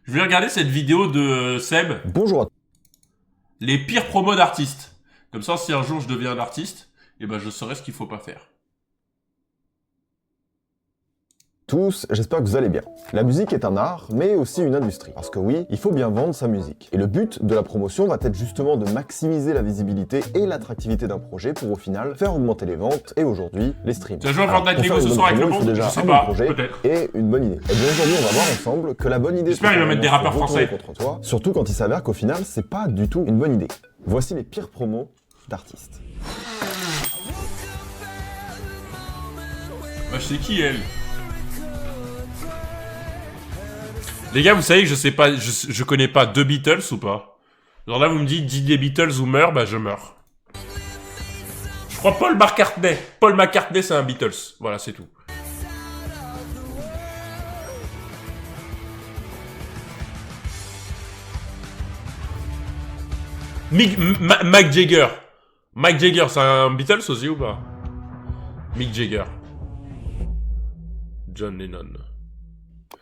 Je vais regarder cette vidéo de Seb, Bonjour à les pires promos d'artistes. Comme ça, si un jour je deviens un artiste, eh ben je saurai ce qu'il faut pas faire. tous, j'espère que vous allez bien. La musique est un art, mais aussi une industrie. Parce que oui, il faut bien vendre sa musique. Et le but de la promotion va être justement de maximiser la visibilité et l'attractivité d'un projet pour au final faire augmenter les ventes et aujourd'hui les streams. Tu as joué à Fortnite pour Lego faire ce une soir bonne avec le promo, il faut monde? déjà Je sais un bon pas, projet peut-être. et une bonne idée. Et bien aujourd'hui, on va voir ensemble que la bonne idée... J'espère qu'il va mettre des rappeurs français. Contre toi, surtout quand il s'avère qu'au final, c'est pas du tout une bonne idée. Voici les pires promos d'artistes. Bah, je sais qui elle. Les gars, vous savez que je sais pas, je connais pas deux Beatles ou pas? Genre là, vous me dites, dis des Beatles ou meurs, bah je meurs. Je crois Paul McCartney. Paul McCartney, c'est un Beatles. Voilà, c'est tout. Mick Jagger. Mick Jagger, c'est un Beatles aussi ou pas? Mick Jagger. John Lennon.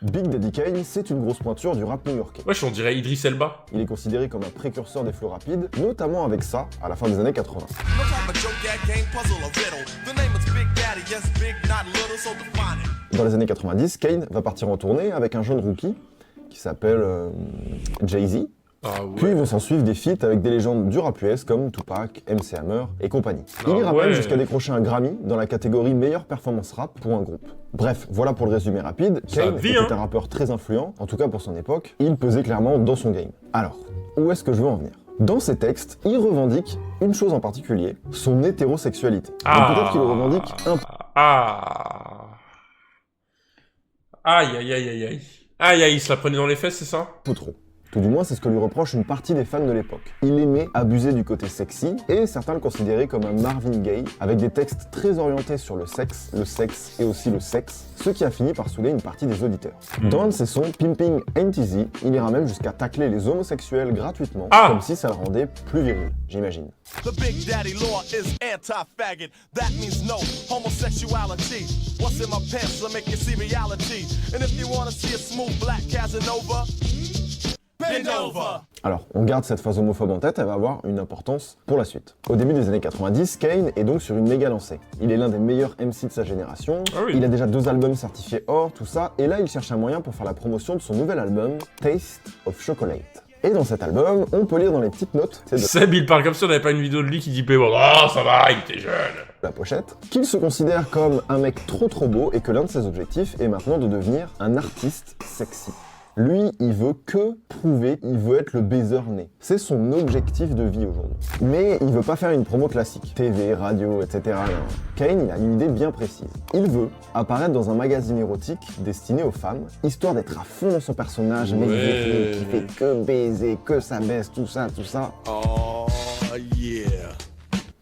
Big Daddy Kane, c'est une grosse pointure du rap new-yorkais. Wesh, on dirait Idris Elba. Il est considéré comme un précurseur des flows rapides, notamment avec ça, à la fin des années 80. Dans les années 90, Kane va partir en tournée avec un jeune rookie qui s'appelle Jay-Z. Ah ouais. Puis vont s'en suivre des feats avec des légendes du rap US comme Tupac, MC Hammer et compagnie. Il ira même jusqu'à décrocher un Grammy dans la catégorie meilleure performance rap pour un groupe. Bref, voilà pour le résumé rapide. Kane était un rappeur très influent, en tout cas pour son époque. Il pesait clairement dans son game. Alors, où est-ce que je veux en venir? Dans ses textes, il revendique une chose en particulier, son hétérosexualité. Donc peut-être qu'il revendique un peu. Aïe, aïe, aïe, aïe, aïe. Aïe, aïe, il se la prenait dans les fesses, c'est ça? Peu trop. Tout du moins, c'est ce que lui reproche une partie des fans de l'époque. Il aimait abuser du côté sexy, et certains le considéraient comme un Marvin Gaye, avec des textes très orientés sur le sexe et aussi le sexe, ce qui a fini par saouler une partie des auditeurs. Dans un de ses sons, Pimping Ain't Easy, il ira même jusqu'à tacler les homosexuels gratuitement, comme si ça le rendait plus viril, j'imagine. The Big Daddy law is anti-faggot. That means no homosexuality. What's in my pants will make you see reality. And if you wanna see a smooth black Casanova, bend over. Alors, on garde cette phase homophobe en tête, elle va avoir une importance pour la suite. Au début des années 90, Kane est donc sur une méga lancée. Il est l'un des meilleurs MC de sa génération, il a déjà 2 albums certifiés or, tout ça, et là il cherche un moyen pour faire la promotion de son nouvel album, Taste of Chocolate. Et dans cet album, on peut lire dans les petites notes... Seb, il parle comme si on n'avait pas une vidéo de lui qui dit « Oh, ça va, il était jeune !» La pochette, qu'il se considère comme un mec trop beau et que l'un de ses objectifs est maintenant de devenir un artiste sexy. Lui, il veut que prouver, il veut être le baiser né. C'est son objectif de vie aujourd'hui. Mais il veut pas faire une promo classique, TV, radio, etc. Kane, il a une idée bien précise. Il veut apparaître dans un magazine érotique destiné aux femmes, histoire d'être à fond dans son personnage, mec viril, qui fait que baiser, que ça baisse, tout ça. Oh yeah.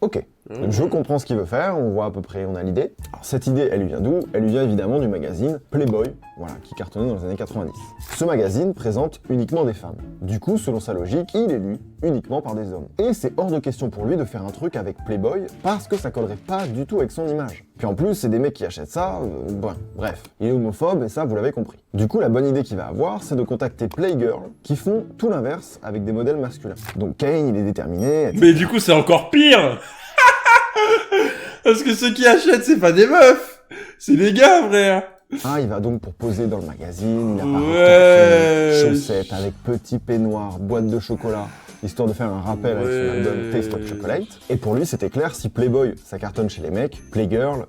Ok, je comprends ce qu'il veut faire, on voit à peu près, on a l'idée. Alors cette idée, elle lui vient d'où? Elle lui vient évidemment du magazine Playboy, voilà, qui cartonnait dans les années 90. Ce magazine présente uniquement des femmes. Du coup, selon sa logique, il est lu uniquement par des hommes. Et c'est hors de question pour lui de faire un truc avec Playboy, parce que ça collerait pas du tout avec son image. Puis en plus, c'est des mecs qui achètent ça, bref. Il est homophobe et ça, vous l'avez compris. Du coup, la bonne idée qu'il va avoir, c'est de contacter Playgirl, qui font tout l'inverse avec des modèles masculins. Donc Kane, il est déterminé, etc. Mais du coup, c'est encore pire. Parce que ceux qui achètent, c'est pas des meufs, c'est des gars, frère. Ah, il va donc pour poser dans le magazine, il apparaît chaussettes avec petit peignoir, boîte de chocolat, histoire de faire un rappel avec son album Taste of Chocolate. Et pour lui, c'était clair, si Playboy, ça cartonne chez les mecs, Playgirl,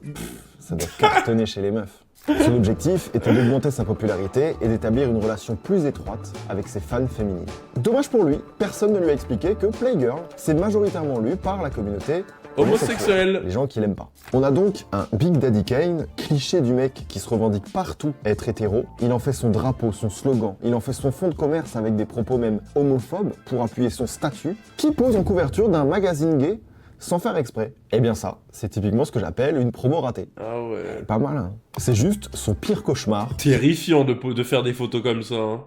ça doit cartonner chez les meufs. Son objectif était d'augmenter sa popularité et d'établir une relation plus étroite avec ses fans féminines. Dommage pour lui, personne ne lui a expliqué que Playgirl, c'est majoritairement lu par la communauté homosexuel, les gens qui l'aiment pas. On a donc un Big Daddy Kane, cliché du mec qui se revendique partout à être hétéro. Il en fait son drapeau, son slogan, il en fait son fond de commerce avec des propos même homophobes pour appuyer son statut, qui pose en couverture d'un magazine gay sans faire exprès. Eh bien ça, c'est typiquement ce que j'appelle une promo ratée. Ah ouais. Pas mal, hein. C'est juste son pire cauchemar. Terrifiant de faire des photos comme ça. Hein.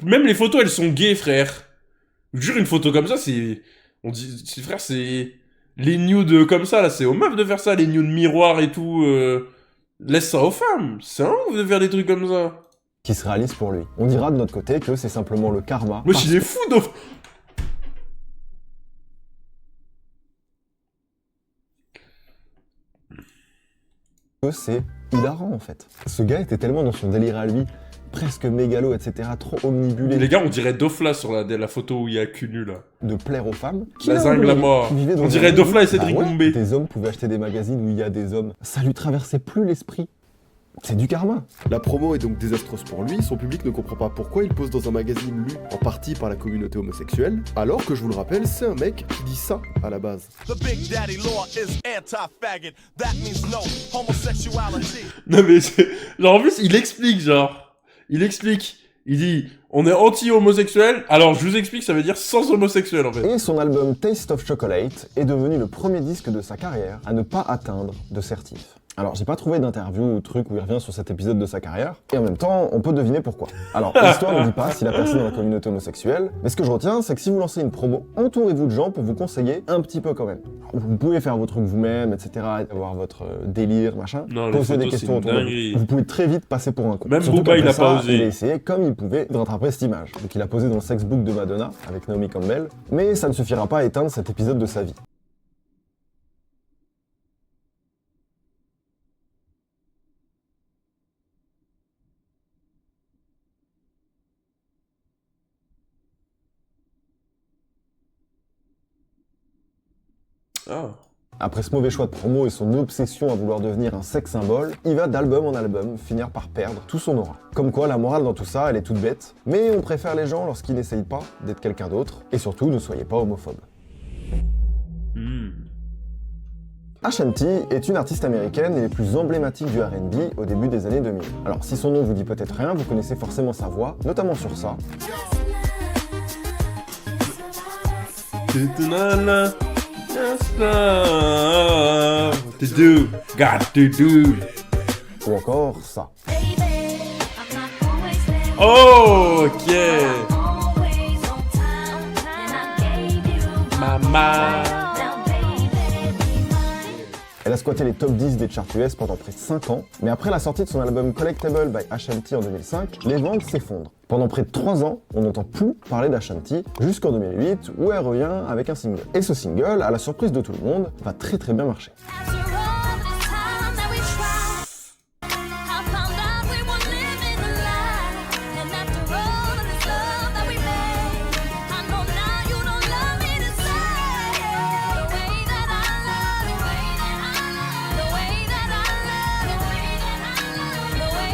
Même les photos, elles sont gays, frère. Je vous jure, une photo comme ça, c'est... On dit... Frère, c'est... Les nudes comme ça, là, c'est aux meufs de faire ça, les nudes miroirs et tout. Laisse ça aux femmes. C'est un ouf de faire des trucs comme ça. qui se réalise pour lui. On dira de notre côté que c'est simplement le karma. Wesh, il est fou, Dofla. Que c'est hilarant en fait. Ce gars était tellement dans son délire à lui, presque mégalo, etc., trop omnibulé. Les gars, on dirait Dofla sur la photo où il y a Cunu là. De plaire aux femmes. La zingue, la mort. On dirait Dofla et Cédric Doumbé. Des hommes pouvaient acheter des magazines où il y a des hommes. Ça lui traversait plus l'esprit. C'est du karma. La promo est donc désastreuse pour lui, son public ne comprend pas pourquoi il pose dans un magazine lu en partie par la communauté homosexuelle, alors que je vous le rappelle, c'est un mec qui dit ça à la base. The Big Daddy law is anti-faggot. That means no homosexuality. Non mais c'est... Genre en plus, il explique, genre. Il explique. Il dit, on est anti-homosexuel, alors je vous explique, ça veut dire sans homosexuel en fait. Et son album Taste of Chocolate est devenu le premier disque de sa carrière à ne pas atteindre de certif. Alors, j'ai pas trouvé d'interview ou truc où il revient sur cet épisode de sa carrière, et en même temps, on peut deviner pourquoi. Alors, l'histoire ne dit pas s'il a percé dans la communauté homosexuelle, mais ce que je retiens, c'est que si vous lancez une promo, entourez-vous de gens pour vous conseiller un petit peu quand même. Vous pouvez faire vos trucs vous-même, etc., avoir votre délire, machin, Non, les poser des photos, questions c'est autour de dinguerie. vous. Vous pouvez très vite passer pour un con. Même Surtout Booba, il qu'après a pas ça, osé. Il a essayé, comme il pouvait, de rattraper cette image. Donc il a posé dans le sexbook de Madonna, avec Naomi Campbell, mais ça ne suffira pas à éteindre cet épisode de sa vie. Ah. Après ce mauvais choix de promo et son obsession à vouloir devenir un sex symbole, il va d'album en album finir par perdre tout son aura. Comme quoi, la morale dans tout ça, elle est toute bête, mais on préfère les gens lorsqu'ils n'essayent pas d'être quelqu'un d'autre, et surtout, ne soyez pas homophobe. Ashanti est une artiste américaine et les plus emblématiques du R&B au début des années 2000. Alors si son nom vous dit peut-être rien, vous connaissez forcément sa voix, notamment sur ça. To do, got to do. Ou encore ça. Oh, ok. Mama. Elle a squatté les top 10 des charts US pendant près de 5 ans, mais après la sortie de son album Collectable by Ashanti en 2005, les ventes s'effondrent. Pendant près de 3 ans, on n'entend plus parler d'Ashanti, jusqu'en 2008 où elle revient avec un single. Et ce single, à la surprise de tout le monde, va très bien marcher.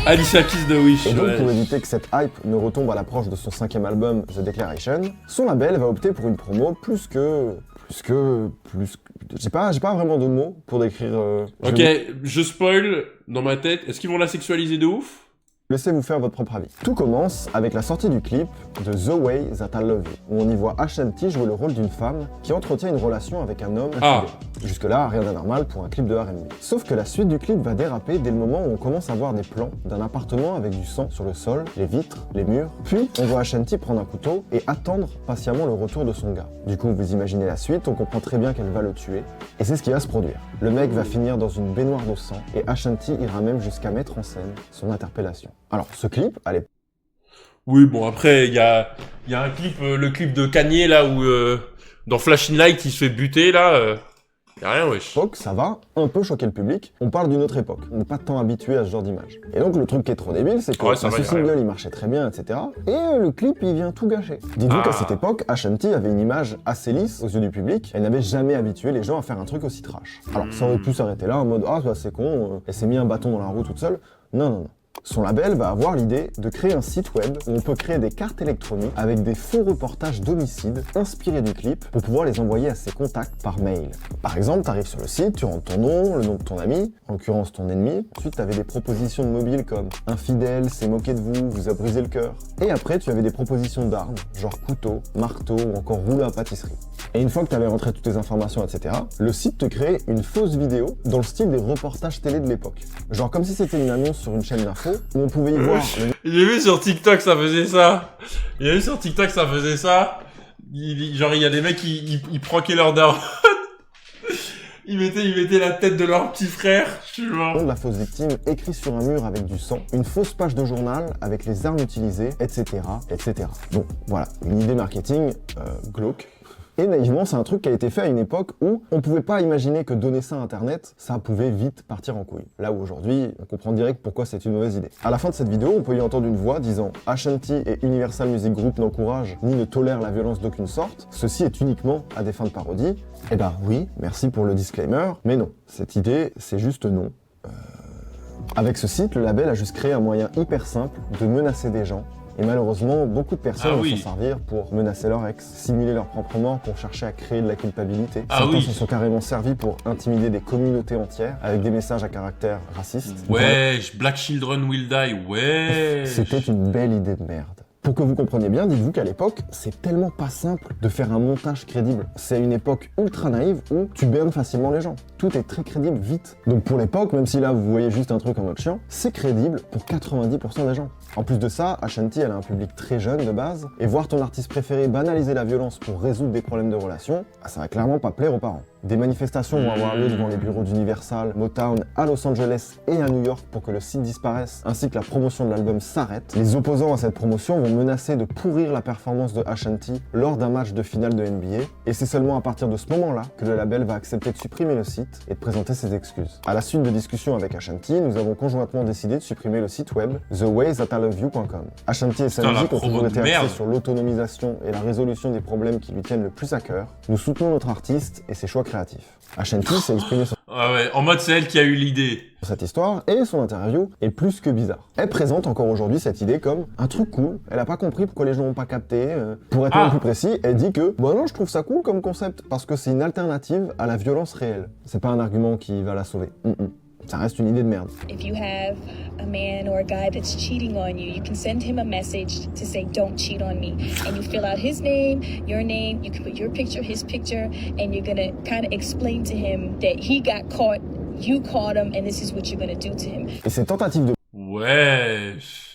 Alicia Keys de Wish. Et donc, ouais. pour éviter que cette hype ne retombe à l'approche de son 5e album, The Declaration, son label va opter pour une promo plus que... J'ai pas vraiment de mots pour décrire... Ok, je spoil dans ma tête. Est-ce qu'ils vont la sexualiser de ouf? Laissez-vous faire votre propre avis. Tout commence avec la sortie du clip de The Way That I Love You, où on y voit Ashanti jouer le rôle d'une femme qui entretient une relation avec un homme infidèle. Jusque-là, rien d'anormal pour un clip de R&B. Sauf que la suite du clip va déraper dès le moment où on commence à voir des plans d'un appartement avec du sang sur le sol, les vitres, les murs. Puis, on voit Ashanti prendre un couteau et attendre patiemment le retour de son gars. Du coup, vous imaginez la suite, on comprend très bien qu'elle va le tuer. Et c'est ce qui va se produire. Le mec va finir dans une baignoire de sang et Ashanti ira même jusqu'à mettre en scène son interpellation. Alors, ce clip, allez. Oui, bon, après, il y a un clip, le clip de Kanye, là, où, dans Flashing Light, il se fait buter, là, y a rien, wesh. Ça va un peu choquer le public. On parle d'une autre époque. On n'est pas tant habitué à ce genre d'image. Et donc, le truc qui est trop débile, c'est que Ouais, ça va, ce y a rien. single, il marchait très bien, etc. Et le clip, il vient tout gâcher. Dites-vous qu'à cette époque, Ashanti avait une image assez lisse aux yeux du public. Elle n'avait jamais habitué les gens à faire un truc aussi trash. Alors, ça aurait pu s'arrêter là, en mode « Ah, bah, c'est con, elle s'est mis un bâton dans la roue toute seule. » Non. Son label va avoir l'idée de créer un site web où on peut créer des cartes électroniques avec des faux reportages d'homicides inspirés du clip pour pouvoir les envoyer à ses contacts par mail. Par exemple, tu arrives sur le site, tu rentres ton nom, le nom de ton ami, en l'occurrence ton ennemi. Ensuite, tu avais des propositions de mobiles comme « infidèle, s'est moqué de vous, vous a brisé le cœur ». Et après, tu avais des propositions d'armes, genre couteau, marteau ou encore rouleau à pâtisserie. Et une fois que tu avais rentré toutes tes informations, etc., le site te créait une fausse vidéo dans le style des reportages télé de l'époque. Genre comme si c'était une annonce sur une chaîne d'info où on pouvait y voir... J'ai vu sur TikTok, ça faisait ça. Genre, il y a des mecs qui prankaient leur daron. Ils mettaient la tête de leur petit frère, je suis mort. de la fausse victime écrit sur un mur avec du sang, une fausse page de journal avec les armes utilisées, etc., etc. Donc voilà, une idée marketing glauque. Et naïvement, c'est un truc qui a été fait à une époque où on pouvait pas imaginer que donner ça à Internet, ça pouvait vite partir en couille. Là où aujourd'hui, on comprend direct pourquoi c'est une mauvaise idée. À la fin de cette vidéo, on peut y entendre une voix disant « Ashanti et Universal Music Group n'encouragent ni ne tolèrent la violence d'aucune sorte. Ceci est uniquement à des fins de parodie. » Eh ben oui, merci pour le disclaimer, mais non. Cette idée, c'est juste non. Avec ce site, le label a juste créé un moyen hyper simple de menacer des gens. Et malheureusement, beaucoup de personnes vont s'en servir pour menacer leur ex, simuler leur propre mort pour chercher à créer de la culpabilité. Certains s'en sont carrément servis pour intimider des communautés entières avec des messages à caractère raciste. Wesh, Black Children Will Die, wesh. C'était une belle idée de merde. Pour que vous compreniez bien, dites-vous qu'à l'époque, c'est tellement pas simple de faire un montage crédible. C'est une époque ultra naïve où tu bernes facilement les gens. Tout est très crédible vite. Donc pour l'époque, même si là vous voyez juste un truc en mode chiant, c'est crédible pour 90% des gens. En plus de ça, Ashanti elle a un public très jeune de base, et voir ton artiste préféré banaliser la violence pour résoudre des problèmes de relations, ça va clairement pas plaire aux parents. Des manifestations vont avoir lieu devant les bureaux d'Universal, Motown, à Los Angeles et à New York pour que le site disparaisse, ainsi que la promotion de l'album s'arrête. Les opposants à cette promotion vont menacer de pourrir la performance de Ashanti lors d'un match de finale de NBA, et c'est seulement à partir de ce moment-là que le label va accepter de supprimer le site et de présenter ses excuses. À la suite de discussions avec Ashanti, nous avons conjointement décidé de supprimer le site web thewaysthatIloveyou.com. Ashanti et sa musique ont toujours été axés sur l'autonomisation et la résolution des problèmes qui lui tiennent le plus à cœur. Nous soutenons notre artiste et ses choix créatifs. Ashanti s'est exprimé sur en mode c'est elle qui a eu l'idée. Cette histoire, et son interview est plus que bizarre. Elle présente encore aujourd'hui cette idée comme un truc cool, elle a pas compris pourquoi les gens n'ont pas capté. Pour être même plus précis, elle dit que non, je trouve ça cool comme concept, parce que c'est une alternative à la violence réelle. C'est pas un argument qui va la sauver. Ça reste une idée de merde. If you have a man or a guy that's cheating on you, you can send him a message to say, don't cheat on me. And you fill out his name, you can put your picture, his picture, and you're gonna kind of explain to him that he got caught, you caught him, and this is what you're gonna do to him. Et cette tentative de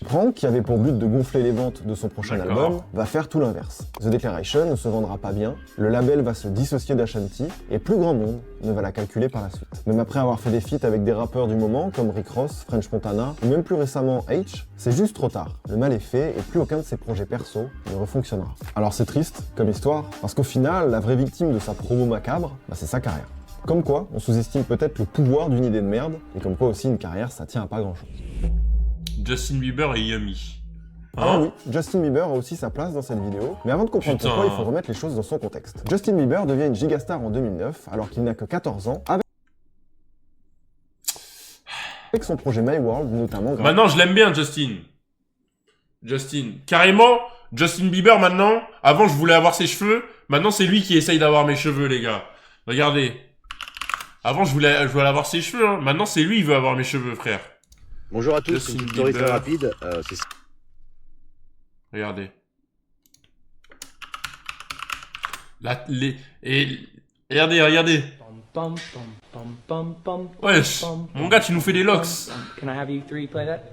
Prank, qui avait pour but de gonfler les ventes de son prochain album, va faire tout l'inverse. The Declaration ne se vendra pas bien, le label va se dissocier d'Ashanti, et plus grand monde ne va la calculer par la suite. Même après avoir fait des feats avec des rappeurs du moment, comme Rick Ross, French Montana, ou même plus récemment H, c'est juste trop tard. Le mal est fait, et plus aucun de ses projets perso ne refonctionnera. Alors c'est triste, comme histoire, parce qu'au final, la vraie victime de sa promo macabre, c'est sa carrière. Comme quoi, on sous-estime peut-être le pouvoir d'une idée de merde, et comme quoi aussi une carrière, ça tient à pas grand-chose. Justin Bieber et Yummy. Ah oui, Justin Bieber a aussi sa place dans cette vidéo, mais avant de comprendre pourquoi, il faut remettre les choses dans son contexte. Justin Bieber devient une gigastar en 2009, alors qu'il n'a que 14 ans, avec son projet My World, notamment... Maintenant, je l'aime bien, Justin. Carrément, Justin Bieber, maintenant, avant, je voulais avoir ses cheveux, maintenant, c'est lui qui essaye d'avoir mes cheveux, les gars. Regardez. Avant, je voulais avoir ses cheveux, hein. Maintenant, c'est lui qui veut avoir mes cheveux, frère. Bonjour à tous, c'est une story très rapide. Regardez. Regardez. Wesh, mon gars, tu nous fais des locks. Can I have you three play that?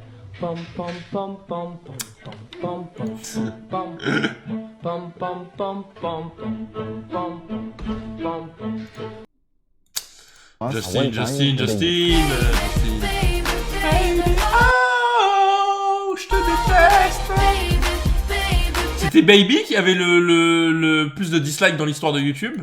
Justin. Oh, je te déteste. C'était Baby qui avait le plus de dislikes dans l'histoire de YouTube.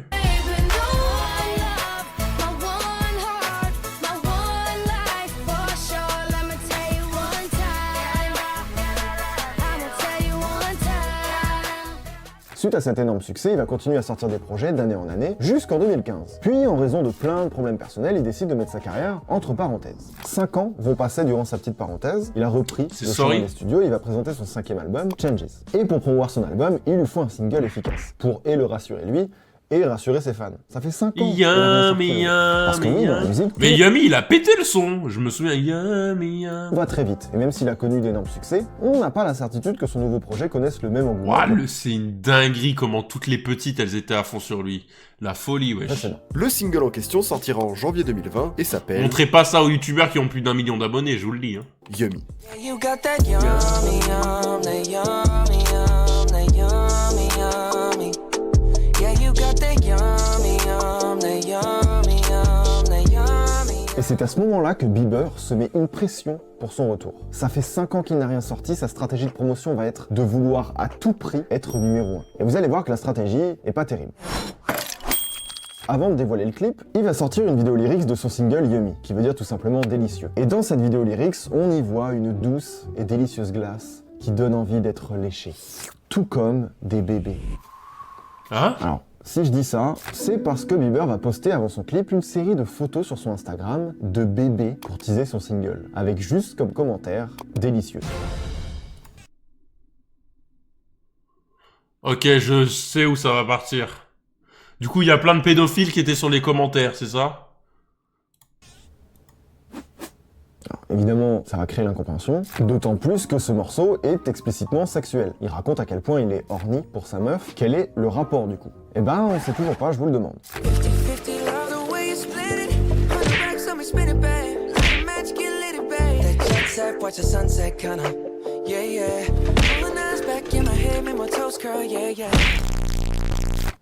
Suite à cet énorme succès, il va continuer à sortir des projets d'année en année, jusqu'en 2015. Puis, en raison de plein de problèmes personnels, il décide de mettre sa carrière entre parenthèses. 5 ans vont passer durant sa petite parenthèse, il a repris le chemin des studios et il va présenter son 5e album, Changes. Et pour promouvoir son album, il lui faut un single efficace, pour le rassurer lui, et rassurer ses fans. Ça fait 5 ans. Parce que oui, dans la musique... Mais Yummy, il a pété le son. Je me souviens, Yummy. Va très vite. Et même s'il a connu d'énormes succès, on n'a pas la certitude que son nouveau projet connaisse le même engouement. C'est une dinguerie comment toutes les petites, elles étaient à fond sur lui. La folie, wesh. Le single en question sortira en janvier 2020 et s'appelle... Montrez pas ça aux youtubeurs qui ont plus d'1 million d'abonnés, je vous le dis. Hein. Yummy. Yeah, you got that yummy, that yummy, c'est à ce moment-là que Bieber se met une pression pour son retour. Ça fait 5 ans qu'il n'a rien sorti, sa stratégie de promotion va être de vouloir à tout prix être numéro 1. Et vous allez voir que la stratégie est pas terrible. Avant de dévoiler le clip, il va sortir une vidéo lyrics de son single Yummy, qui veut dire tout simplement délicieux. Et dans cette vidéo lyrics, on y voit une douce et délicieuse glace qui donne envie d'être léchée. Tout comme des bébés. Hein? Alors, si je dis ça, c'est parce que Bieber va poster avant son clip une série de photos sur son Instagram de bébés pour teaser son single, avec juste comme commentaire « délicieux ». Ok, je sais où ça va partir. Du coup, il y a plein de pédophiles qui étaient sur les commentaires, c'est ça? Alors, évidemment, ça va créer l'incompréhension, d'autant plus que ce morceau est explicitement sexuel. Il raconte à quel point il est horny pour sa meuf. Quel est le rapport du coup? Eh ben, on sait toujours pas, je vous le demande.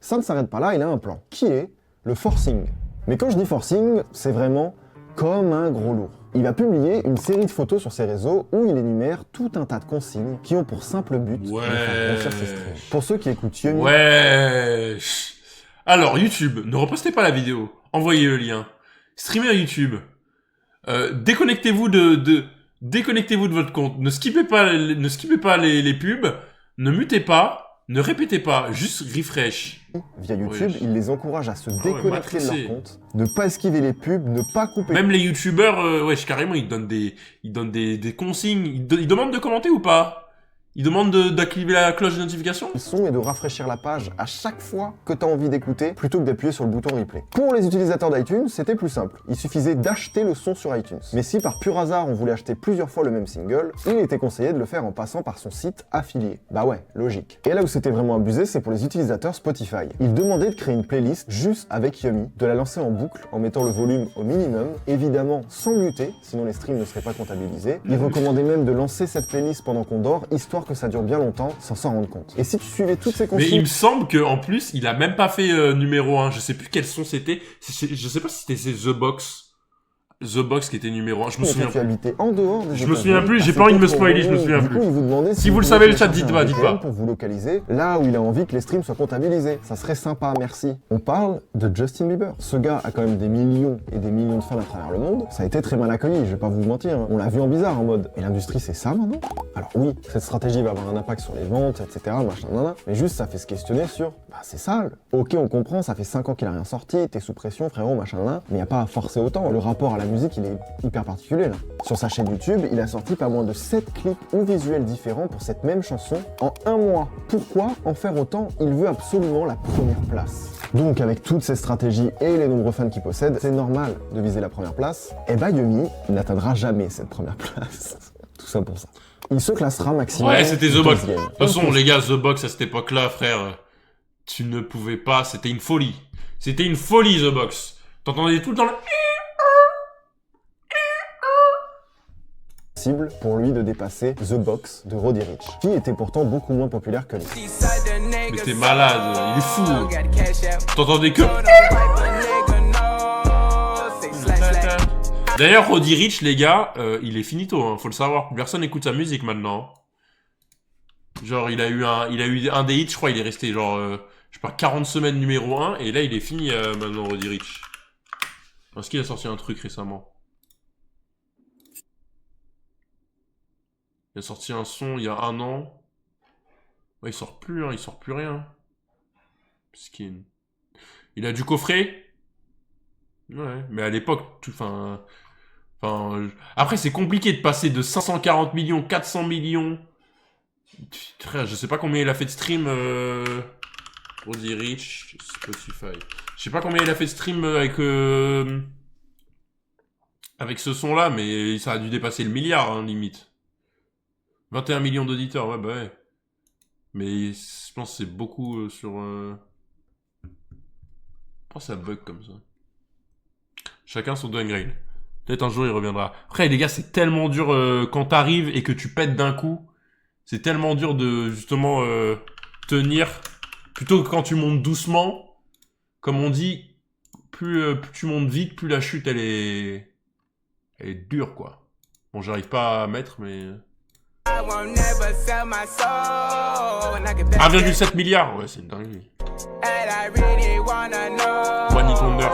Ça ne s'arrête pas là, il a un plan, qui est le forcing. Mais quand je dis forcing, c'est vraiment comme un gros lourd. Il va publier une série de photos sur ses réseaux où il énumère tout un tas de consignes qui ont pour simple but de faire grossir ses streams. Pour ceux qui écoutent Yummy... Ouais. Alors, YouTube, ne repostez pas la vidéo. Envoyez le lien. Streamez à YouTube. Déconnectez-vous déconnectez-vous de votre compte. Ne skippez pas les pubs. Ne mutez pas. Ne répétez pas, juste refresh. Via YouTube, il les encourage à se déconnecter de leur compte, ne pas esquiver les pubs, ne pas couper... Même les youtubeurs, wesh, carrément, ils donnent des consignes. Ils demandent de commenter ou pas? Ils demandent d'activer la cloche de notification? Le son est de rafraîchir la page à chaque fois que tu as envie d'écouter, plutôt que d'appuyer sur le bouton replay. Pour les utilisateurs d'iTunes, c'était plus simple. Il suffisait d'acheter le son sur iTunes. Mais si par pur hasard on voulait acheter plusieurs fois le même single, il était conseillé de le faire en passant par son site affilié. Bah ouais, logique. Et là où c'était vraiment abusé, c'est pour les utilisateurs Spotify. Ils demandaient de créer une playlist juste avec Yummy, de la lancer en boucle en mettant le volume au minimum, évidemment sans muter, sinon les streams ne seraient pas comptabilisés. Ils recommandaient même de lancer cette playlist pendant qu'on dort, histoire que ça dure bien longtemps sans s'en rendre compte. Et si tu suivais toutes ces consignes... Mais il me semble qu'en plus, il a même pas fait numéro 1. Je sais plus quel son c'était. Je sais pas si c'était The Box. The Box qui était numéro 1. Je me souviens tu habitais en dehors des Je me souviens plus, j'ai pas envie de me spoiler, je me souviens plus. Si vous le savez, le chat, dites pas. Pour vous localiser, là où il a envie que les streams soient comptabilisés. Ça serait sympa, merci. On parle de Justin Bieber. Ce gars a quand même des millions et des millions de fans à travers le monde. Ça a été très mal accueilli, je vais pas vous mentir. On l'a vu en bizarre, en mode, et l'industrie c'est ça maintenant? Alors oui, cette stratégie va avoir un impact sur les ventes, etc. Machin, nana. Mais juste, ça fait se questionner sur, bah c'est sale. Ok, on comprend, ça fait 5 ans qu'il a rien sorti, t'es sous pression, frérot, machin, nana. Mais y a pas à forcer autant. Le rapport à la musique, il est hyper particulier là. Sur sa chaîne YouTube, il a sorti pas moins de 7 clips ou visuels différents pour cette même chanson en un mois. Pourquoi en faire autant? Il veut absolument la première place. Donc avec toutes ces stratégies et les nombreux fans qu'il possède, c'est normal de viser la première place. Et bah Yummy n'atteindra jamais cette première place. Tout ça pour ça. Il se classera maximum. Ouais, c'était The Box. De toute façon, les gars, The Box à cette époque-là, frère, tu ne pouvais pas, c'était une folie. C'était une folie, The Box. T'entendais tout le temps le... pour lui de dépasser The Box de Roddy Ricch, qui était pourtant beaucoup moins populaire que lui. Mais t'es malade, il est fou. T'entendais que... D'ailleurs, Roddy Ricch, les gars, il est finito, hein, faut le savoir. Personne n'écoute sa musique maintenant. Genre, il a eu un des hits, je crois, il est resté genre, je sais pas, 40 semaines numéro 1, et là, il est fini maintenant, Roddy Ricch. Est-ce qu'il a sorti un truc récemment? Il a sorti un son il y a 1 an. Ouais, il sort plus, hein, il sort plus rien. Skin. Il a du coffret. Ouais, mais à l'époque, après, c'est compliqué de passer de 540 millions, 400 millions. Frère, je sais pas combien il a fait de stream. Roddy Ricch, Spotify. Je sais pas combien il a fait de stream avec ce son-là, mais ça a dû dépasser le milliard, hein, limite. 21 millions d'auditeurs, ouais, bah ouais. Mais je pense que c'est beaucoup sur... Pourquoi ça bug comme ça? Chacun son downgrade. Peut-être un jour il reviendra. Après les gars, c'est tellement dur quand t'arrives et que tu pètes d'un coup. C'est tellement dur de justement tenir. Plutôt que quand tu montes doucement. Comme on dit, plus tu montes vite, plus la chute elle est Elle est dure, quoi. Bon, j'arrive pas à mettre, mais... 1,7 milliard, ouais, c'est une dinguerie. One Hit Wonder.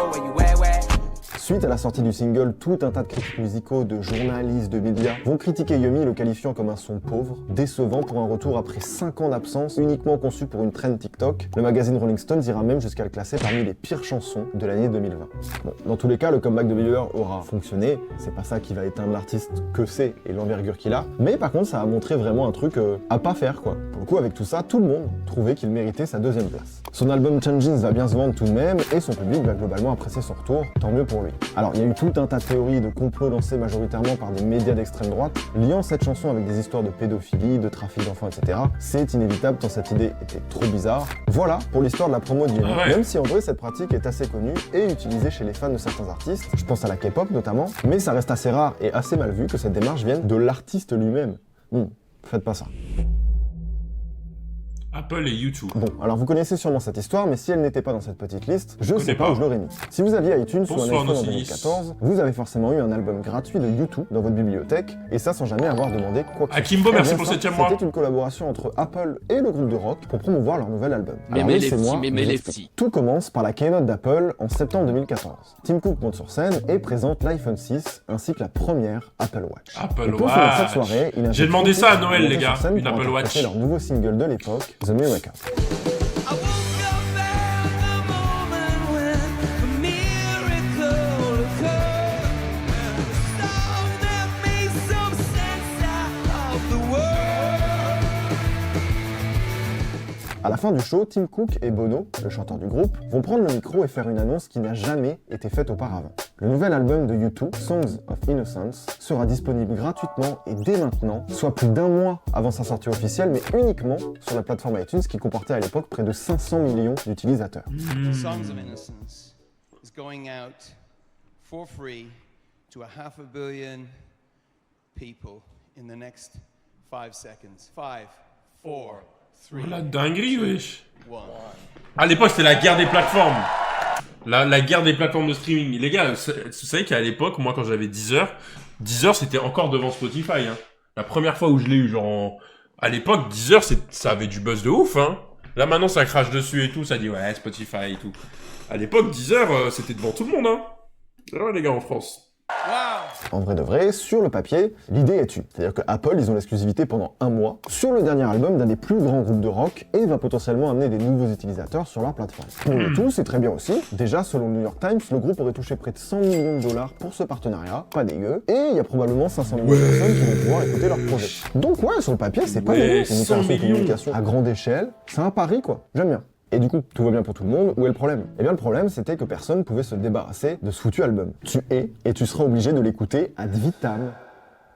Suite à la sortie du single, tout un tas de critiques musicaux, de journalistes, de médias vont critiquer Yummy, le qualifiant comme un son pauvre, décevant pour un retour après 5 ans d'absence, uniquement conçu pour une trend TikTok. Le magazine Rolling Stones ira même jusqu'à le classer parmi les pires chansons de l'année 2020. Bon, dans tous les cas, le comeback de Believer aura fonctionné, c'est pas ça qui va éteindre l'artiste que c'est et l'envergure qu'il a, mais par contre ça a montré vraiment un truc à pas faire quoi. Pour le coup, avec tout ça, tout le monde trouvait qu'il méritait sa 2e place. Son album Changes va bien se vendre tout de même, et son public va globalement apprécier son retour, tant mieux pour lui. Alors, il y a eu tout un tas de théories de complots lancées majoritairement par des médias d'extrême droite, liant cette chanson avec des histoires de pédophilie, de trafic d'enfants, etc. C'est inévitable tant cette idée était trop bizarre. Voilà pour l'histoire de la promo de Yummy. Ah ouais. Même si en vrai cette pratique est assez connue et utilisée chez les fans de certains artistes, je pense à la K-pop notamment, mais ça reste assez rare et assez mal vu que cette démarche vienne de l'artiste lui-même. Faites pas ça. Apple et YouTube. Bon, alors vous connaissez sûrement cette histoire, mais si elle n'était pas dans cette petite liste, je sais pas pas. où je l'aurais mis. Si vous aviez iTunes ou un Bonsoir, iPhone en Nocilis. 2014, vous avez forcément eu un album gratuit de YouTube dans votre bibliothèque, et ça sans jamais avoir demandé quoi que ce soit. Akimbo, Eh merci bien, pour ça, le 7e mois. C'était une collaboration entre Apple et le groupe de rock pour promouvoir leur nouvel album. Alors Mais laissez-moi les vous petits. expliquer. Tout commence par la keynote d'Apple en septembre 2014. Tim Cook monte sur scène et présente l'iPhone 6 ainsi que la première Apple Watch. Apple Et pour finir cette Watch. soirée, il invite J'ai demandé Tim ça à Cook Noël, monter les sur gars, scène une pour Apple interpréter Watch. leur nouveau single de l'époque, The Miracle. À la fin du show, Tim Cook et Bono, le chanteur du groupe, vont prendre le micro et faire une annonce qui n'a jamais été faite auparavant. Le nouvel album de U2, Songs of Innocence, sera disponible gratuitement et dès maintenant, soit plus d'1 mois avant sa sortie officielle, mais uniquement sur la plateforme iTunes qui comportait à l'époque près de 500 millions d'utilisateurs. Songs of Innocence is going out for free to 500 million people in the next 5 seconds. 5, 4, 3, Oh, la dinguerie, wesh. 1. À l'époque, c'était la guerre des plateformes. La guerre des plateformes de streaming. Les gars, vous savez qu'à l'époque, moi, quand j'avais Deezer c'était encore devant Spotify. Hein. La première fois où je l'ai eu, genre... À l'époque, Deezer, ça avait du buzz de ouf. Hein. Là, maintenant, ça crache dessus et tout. Ça dit, ouais, Spotify et tout. À l'époque, Deezer, c'était devant tout le monde. Hein. Ouais, les gars, en France. En vrai de vrai, sur le papier, l'idée est tue. C'est-à-dire que Apple, ils ont l'exclusivité pendant 1 mois sur le dernier album d'un des plus grands groupes de rock et va potentiellement amener des nouveaux utilisateurs sur leur plateforme. Pour le tout, c'est très bien aussi. Déjà, selon le New York Times, le groupe aurait touché près de 100 millions de dollars pour ce partenariat, pas dégueu, et il y a probablement 500 millions de personnes qui vont pouvoir écouter leur projet. Donc ouais, sur le papier, c'est pas dégueu. C'est une 100 opération de millions. communication à grande échelle. C'est un pari, quoi. J'aime bien. Et du coup, tout va bien pour tout le monde, où est le problème? Eh bien le problème, c'était que personne ne pouvait se débarrasser de ce foutu album. Tu es, et tu seras obligé de l'écouter ad vitam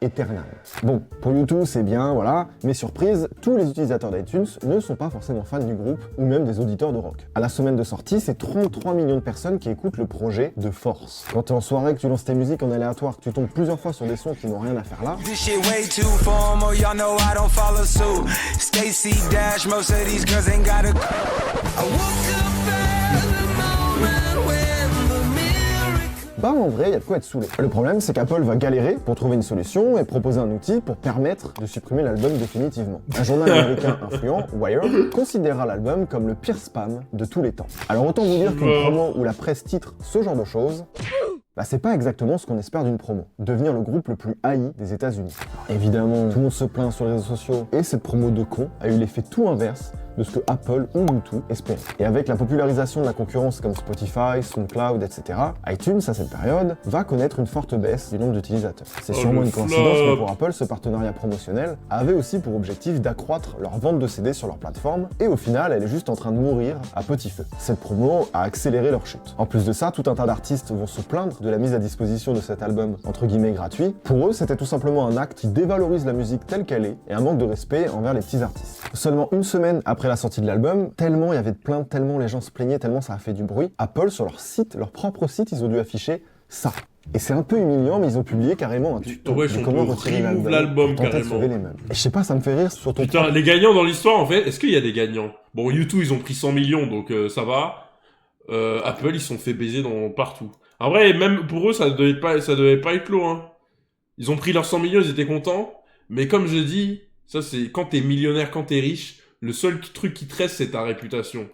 aeternam. Bon, pour YouTube, c'est bien, voilà, mais surprise, tous les utilisateurs d'iTunes ne sont pas forcément fans du groupe, ou même des auditeurs de rock. À la semaine de sortie, c'est 33 millions de personnes qui écoutent le projet de force. Quand t'es en soirée, que tu lances tes musiques en aléatoire, que tu tombes plusieurs fois sur des sons qui n'ont rien à faire là, This shit way too formal, y'all know I don't follow suit. Stacy Dash, most of these girls ain't got a. I woke up at the moment when the miracle. bah en vrai, il y a de quoi être saoulé. Le problème, c'est qu'Apple va galérer pour trouver une solution et proposer un outil pour permettre de supprimer l'album définitivement. Un journal américain influent, Wired, considérera l'album comme le pire spam de tous les temps. Alors autant vous dire qu'une promo où la presse titre ce genre de choses, bah c'est pas exactement ce qu'on espère d'une promo. Devenir le groupe le plus haï des États-Unis. Évidemment, tout le monde se plaint sur les réseaux sociaux et cette promo de con a eu l'effet tout inverse de ce que Apple ou YouTube espérait. Et avec la popularisation de la concurrence comme Spotify, SoundCloud, etc., iTunes, à cette période, va connaître une forte baisse du nombre d'utilisateurs. C'est sûrement le une coïncidence, flop. mais pour Apple, ce partenariat promotionnel avait aussi pour objectif d'accroître leur vente de CD sur leur plateforme, et au final, elle est juste en train de mourir à petit feu. Cette promo a accéléré leur chute. En plus de ça, tout un tas d'artistes vont se plaindre de la mise à disposition de cet album, entre guillemets, gratuit. Pour eux, c'était tout simplement un acte qui dévalorise la musique telle qu'elle est, et un manque de respect envers les petits artistes. Seulement une semaine après la sortie de l'album, tellement il y avait de plaintes, tellement les gens se plaignaient, tellement ça a fait du bruit, Apple, sur leur site, leur propre site, ils ont dû afficher ça. Et c'est un peu humiliant, mais ils ont publié carrément un tuto Ouais, de on comment peut retirer remove l'album l'album, pour tenter de carrément. sauver les meubles. Et je sais pas, ça me fait rire sur ton... Putain, les gagnants dans l'histoire, en fait, est-ce qu'il y a des gagnants? Bon, YouTube, ils ont pris 100 millions, donc ça va. Apple, ils se sont fait baiser partout. En vrai, même pour eux, ça devait pas être lourd, hein. Ils ont pris leurs 100 millions, ils étaient contents. Mais comme je dis, ça c'est quand t'es millionnaire, quand t'es riche, le seul truc qui te reste, c'est ta réputation.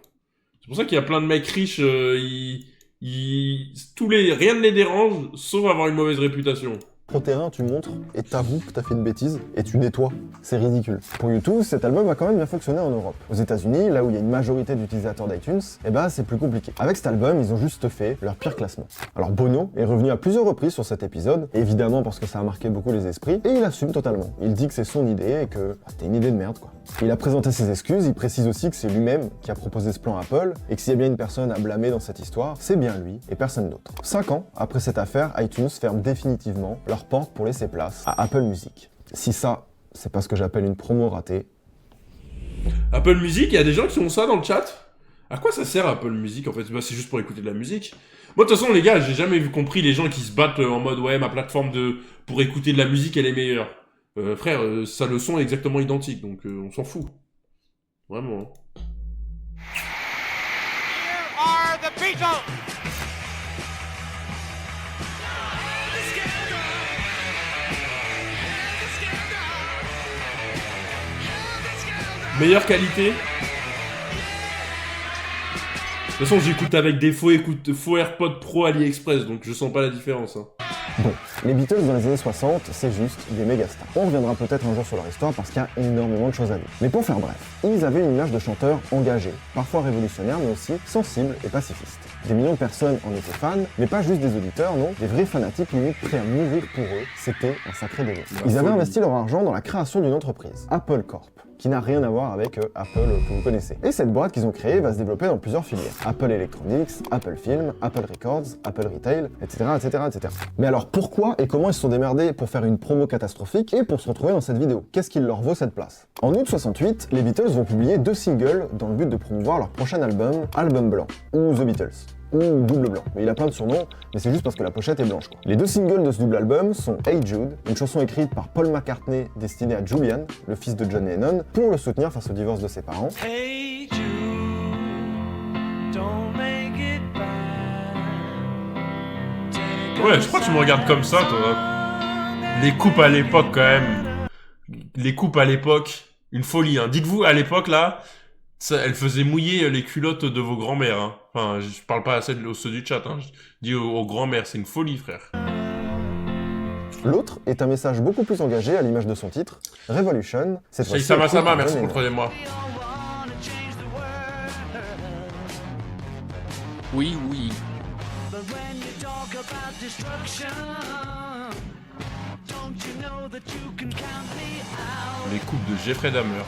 C'est pour ça qu'il y a plein de mecs riches, rien ne les dérange, sauf avoir une mauvaise réputation. Au terrain, tu montres et t'avoues que t'as fait une bêtise et tu nettoies. C'est ridicule. Pour YouTube, cet album a quand même bien fonctionné en Europe. Aux États-Unis, là où il y a une majorité d'utilisateurs d'iTunes, c'est plus compliqué. Avec cet album, ils ont juste fait leur pire classement. Alors Bono est revenu à plusieurs reprises sur cet épisode, évidemment parce que ça a marqué beaucoup les esprits, et il assume totalement. Il dit que c'est son idée et que c'était une idée de merde, quoi. Il a présenté ses excuses, il précise aussi que c'est lui-même qui a proposé ce plan à Apple, et que s'il y a bien une personne à blâmer dans cette histoire, c'est bien lui et personne d'autre. 5 ans après cette affaire, iTunes ferme définitivement leurs portes pour laisser place à Apple Music. Si ça, c'est pas ce que j'appelle une promo ratée. Apple Music, il y a des gens qui ont ça dans le chat. À quoi ça sert Apple Music en fait? C'est juste pour écouter de la musique. Moi de toute façon les gars, j'ai jamais compris les gens qui se battent en mode ouais ma plateforme pour écouter de la musique elle est meilleure. Frère, ça le son est exactement identique, donc on s'en fout. Vraiment. Here are the Beatles. Meilleure qualité. De toute façon, j'écoute avec des faux AirPods Pro AliExpress, donc je sens pas la différence. Hein. Bon, les Beatles dans les années 60, c'est juste des méga stars. On reviendra peut-être un jour sur leur histoire parce qu'il y a énormément de choses à dire. Mais pour faire bref, ils avaient une image de chanteurs engagés, parfois révolutionnaires mais aussi sensibles et pacifistes. Des millions de personnes en étaient fans, mais pas juste des auditeurs, non, des vrais fanatiques limite prêts à mourir pour eux, c'était un sacré délire. Ils avaient investi leur argent dans la création d'une entreprise, Apple Corp, qui n'a rien à voir avec Apple que vous connaissez. Et cette boîte qu'ils ont créée va se développer dans plusieurs filières. Apple Electronics, Apple Film, Apple Records, Apple Retail, etc., etc., etc. Mais alors pourquoi et comment ils se sont démerdés pour faire une promo catastrophique et pour se retrouver dans cette vidéo? Qu'est-ce qui leur vaut cette place? En août 68, les Beatles vont publier 2 singles dans le but de promouvoir leur prochain album, Album Blanc, ou The Beatles. Ou Double Blanc. Mais il a plein de surnoms, mais c'est juste parce que la pochette est blanche, quoi. Les 2 singles de ce double album sont Hey Jude, une chanson écrite par Paul McCartney destinée à Julian, le fils de John Lennon, pour le soutenir face au divorce de ses parents. Hey Jude, don't make it bad. Ouais, je crois que tu me regardes comme ça, toi. Les coupes à l'époque, quand même. Les coupes à l'époque, une folie, hein. Dites-vous, à l'époque, là, ça, elle faisait mouiller les culottes de vos grands-mères, hein. Enfin, je parle pas à ceux du chat, hein. Je dis aux grands-mères, c'est une folie, frère. L'autre est un message beaucoup plus engagé à l'image de son titre, Revolution. Cette fois-ci, Sama, écrit par merci John pour le Lennon. 3e mois. Oui, oui. Les coupes de Jeffrey Dahmer.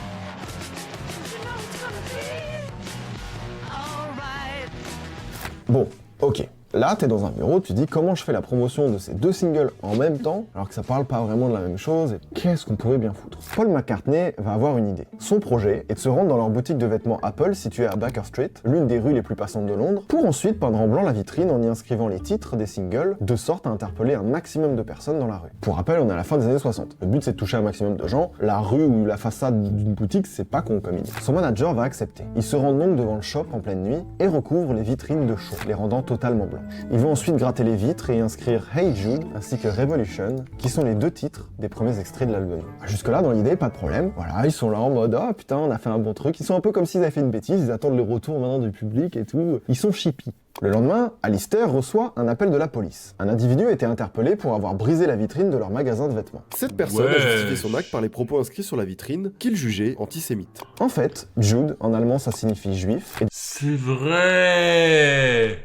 Bon, ok. Là, t'es dans un bureau, tu dis comment je fais la promotion de ces 2 singles en même temps, alors que ça parle pas vraiment de la même chose, et qu'est-ce qu'on pourrait bien foutre? Paul McCartney va avoir une idée. Son projet est de se rendre dans leur boutique de vêtements Apple située à Baker Street, l'une des rues les plus passantes de Londres, pour ensuite peindre en blanc la vitrine en y inscrivant les titres des singles, de sorte à interpeller un maximum de personnes dans la rue. Pour rappel, on est à la fin des années 60. Le but c'est de toucher un maximum de gens, la rue ou la façade d'une boutique, c'est pas con comme idée. Son manager va accepter. Ils se rendent donc devant le shop en pleine nuit et recouvrent les vitrines de chaux, les rendant totalement blanches. Ils vont ensuite gratter les vitres et inscrire Hey Jude ainsi que Revolution, qui sont les 2 titres des premiers extraits de l'album. Jusque-là, dans l'idée, pas de problème. Voilà, ils sont là en mode ah putain, on a fait un bon truc. Ils sont un peu comme s'ils avaient fait une bêtise, ils attendent le retour maintenant du public et tout. Ils sont chippy. Le lendemain, Alistair reçoit un appel de la police. Un individu a été interpellé pour avoir brisé la vitrine de leur magasin de vêtements. Cette personne a justifié son acte par les propos inscrits sur la vitrine qu'il jugeait antisémites. En fait, Jude, en allemand, ça signifie juif. Et C'est vrai.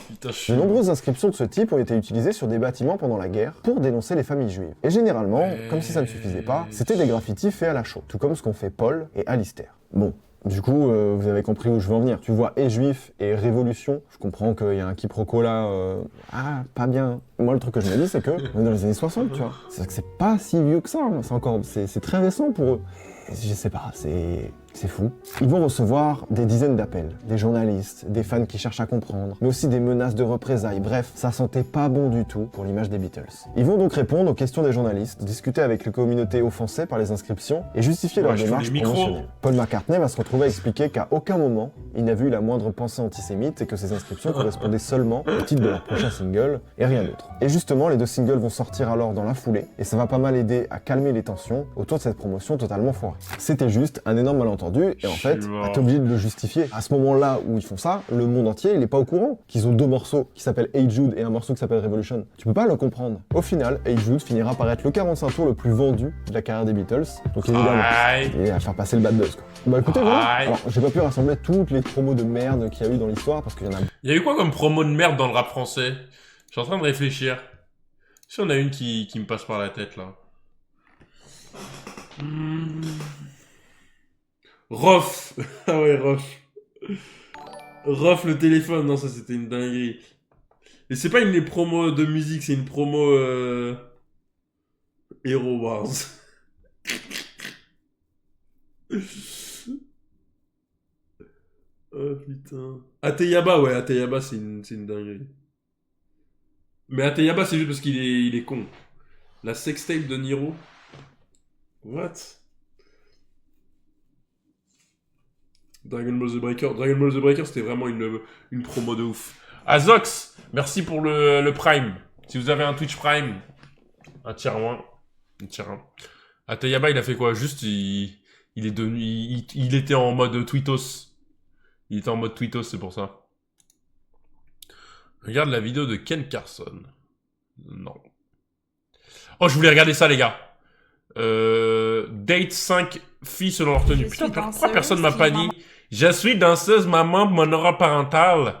Putain, de nombreuses inscriptions de ce type ont été utilisées sur des bâtiments pendant la guerre pour dénoncer les familles juives. Et généralement, comme si ça ne suffisait pas, c'était des graffitis faits à la chaux, tout comme ce qu'ont fait Paul et Alistair. Bon. Du coup, vous avez compris où je veux en venir. Tu vois, et juif et révolution, je comprends qu'il y a un quiproquo là, pas bien. Moi, le truc que je me dis, c'est que on est dans les années 60, tu vois. C'est que c'est pas si vieux que ça, hein. C'est très récent pour eux. Je sais pas, C'est fou. Ils vont recevoir des dizaines d'appels, des journalistes, des fans qui cherchent à comprendre, mais aussi des menaces de représailles. Bref, ça sentait pas bon du tout pour l'image des Beatles. Ils vont donc répondre aux questions des journalistes, discuter avec les communautés offensées par les inscriptions et justifier leur démarche promotionnelle. Paul McCartney va se retrouver à expliquer qu'à aucun moment, il n'a vu la moindre pensée antisémite et que ces inscriptions correspondaient seulement au titre de leur prochain single et rien d'autre. Et justement, les deux singles vont sortir alors dans la foulée et ça va pas mal aider à calmer les tensions autour de cette promotion totalement foirée. C'était juste un énorme malentendu et en fait, t'es obligé de le justifier. À ce moment-là où ils font ça, le monde entier, il est pas au courant qu'ils ont deux morceaux qui s'appellent Hey Jude et un morceau qui s'appelle Revolution. Tu peux pas le comprendre. Au final, Hey Jude finira par être le 45 tours le plus vendu de la carrière des Beatles. Donc évidemment, et à faire passer le bad buzz, quoi. Bah écoutez, voilà. Alors, j'ai pas pu rassembler toutes les promos de merde qu'il y a eu dans l'histoire parce qu'il y en a... Il y a eu quoi comme promo de merde dans le rap français? Je suis en train de réfléchir. Si on a une qui me passe par la tête, là. Rof. Ah ouais, Rof. Rof le téléphone. Non, ça c'était une dinguerie. Et c'est pas une des promos de musique, c'est une promo Hero Wars. Oh putain. Ateyaba, ouais, Ateyaba c'est une dinguerie. Mais Ateyaba c'est juste parce qu'il est con. La sextape de Niro. What? Dragon Ball The Breaker. Dragon Ball The Breaker, c'était vraiment une promo de ouf. Azox, merci pour le Prime. Si vous avez un Twitch Prime, un tier 1. Un tier 1. Ateyaba, il a fait quoi? Juste, il est devenu... Il était en mode Tweetos. Il était en mode Tweetos, c'est pour ça. Regarde la vidéo de Ken Carson. Non. Oh, je voulais regarder ça, les gars. Date 5 filles selon leur tenue. Putain, pourquoi personne m'a pas dit? Je suis danseuse maman monoparentale.